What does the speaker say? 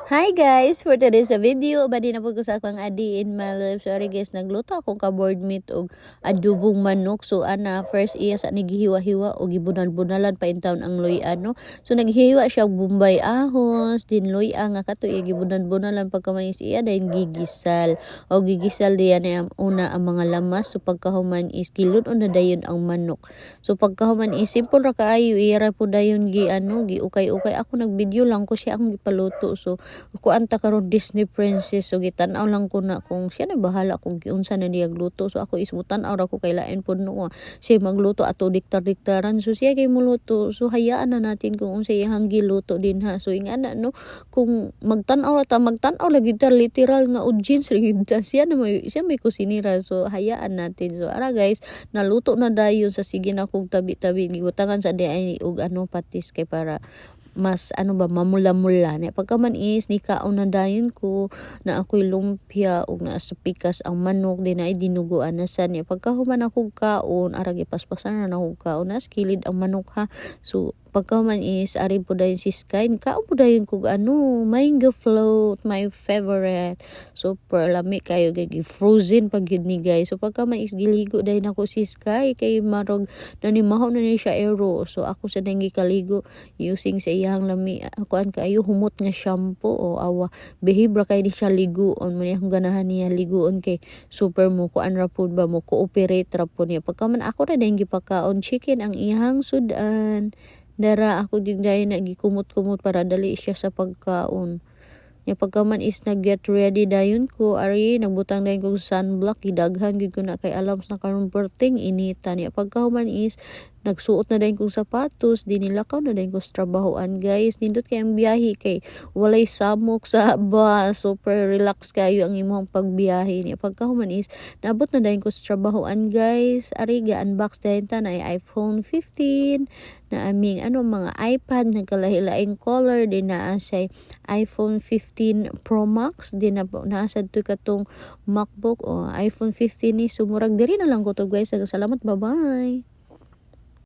Hi guys! For today's video, badi na po ko sa akong adi in my life. Sorry guys, nagluto akong ka-board meat og adubong manok. So first iya sa nagihiwa-hiwa o gibunal-bunalan pa intawon ang luya no. So naghihiwa siya bumbay ahos, din luya nga kato iya gibunal-bunalan pagkamanis iya dayon gigisal. O gigisal diyan na una ang mga lamas. So pagkahuman is kilun na dayon ang manok. So pagkahuman is simple ra kaayo iya ra po dayon giukay-ukay. Ako nagvideo lang ko siya ang gipaluto. So kuan ta karon Disney princess so gitan-aw lang ko na kung siya na bahala kung unsa na niya gluto. So ako ismutan-aw ra ko kay lain pud no siya magluto ato diktar-diktaran. So siya kay muluto. So hayaan na natin kung unsa iyang giluto din ha. So ingana no kung magtan-aw lagi ta literal nga audience lagi ta siya may kusinira. So hayaan natin. So ara guys, naluto na dayon sa sige na kog tabi-tabi gigutangan sa di ay og patis kay para mas mamula-mula na pagkaman is nikaon na dayon ko na ako'y lumpia ug na sa pikas ang manok din ay dinuguan na sa niya pagkahuman ako kaon arag ipaspasan na ako kaon nas kilid ang manok ha. So pagkahuman is ari po dayon si Sky kaon po dayon kog mango float, my favorite. Super lami kayo gagi frozen pag yun ni guys. So pagkaman is giligo dayon ako si Sky kay marog nanimahaw na ni siya aero. So ako sa dangi kaligo using sa iyang lami kuan kaayo humot nga shampoo o awa behibra kay di siya liguon man akong ganahan niya liguon kay super mo kuan ra pud ba mo cooperate ra pud niya pagkaman ako ra dayon gipakaon chicken ang iyang sudan dara ako dig dayon na gikumot-kumot para dali siya sa pagkaon. Ya pagkaman is nag-get ready dayon ko ari nagbutang dayon kog sunblock gidaghan gid ko na kay alam sa karon perting initan ya pagkahuman is nagsuot na dayon kog sapatos dinilakaw na dayon ko sa trabahoan guys nindot kay ang biyahe kay walay samok sa bus super relax kayo ang imong pagbiyahe ni pagkahuman is naabot na dayon ko sa trabahoan guys ari ga unbox dayon ta na iPhone 15 na aming mga iPad nagkalahi-laing color din na say iPhone 15 Pro Max din na nasad to katong MacBook o iPhone 15 ni sumurag diri na lang ko to guys. Salamat, bye bye.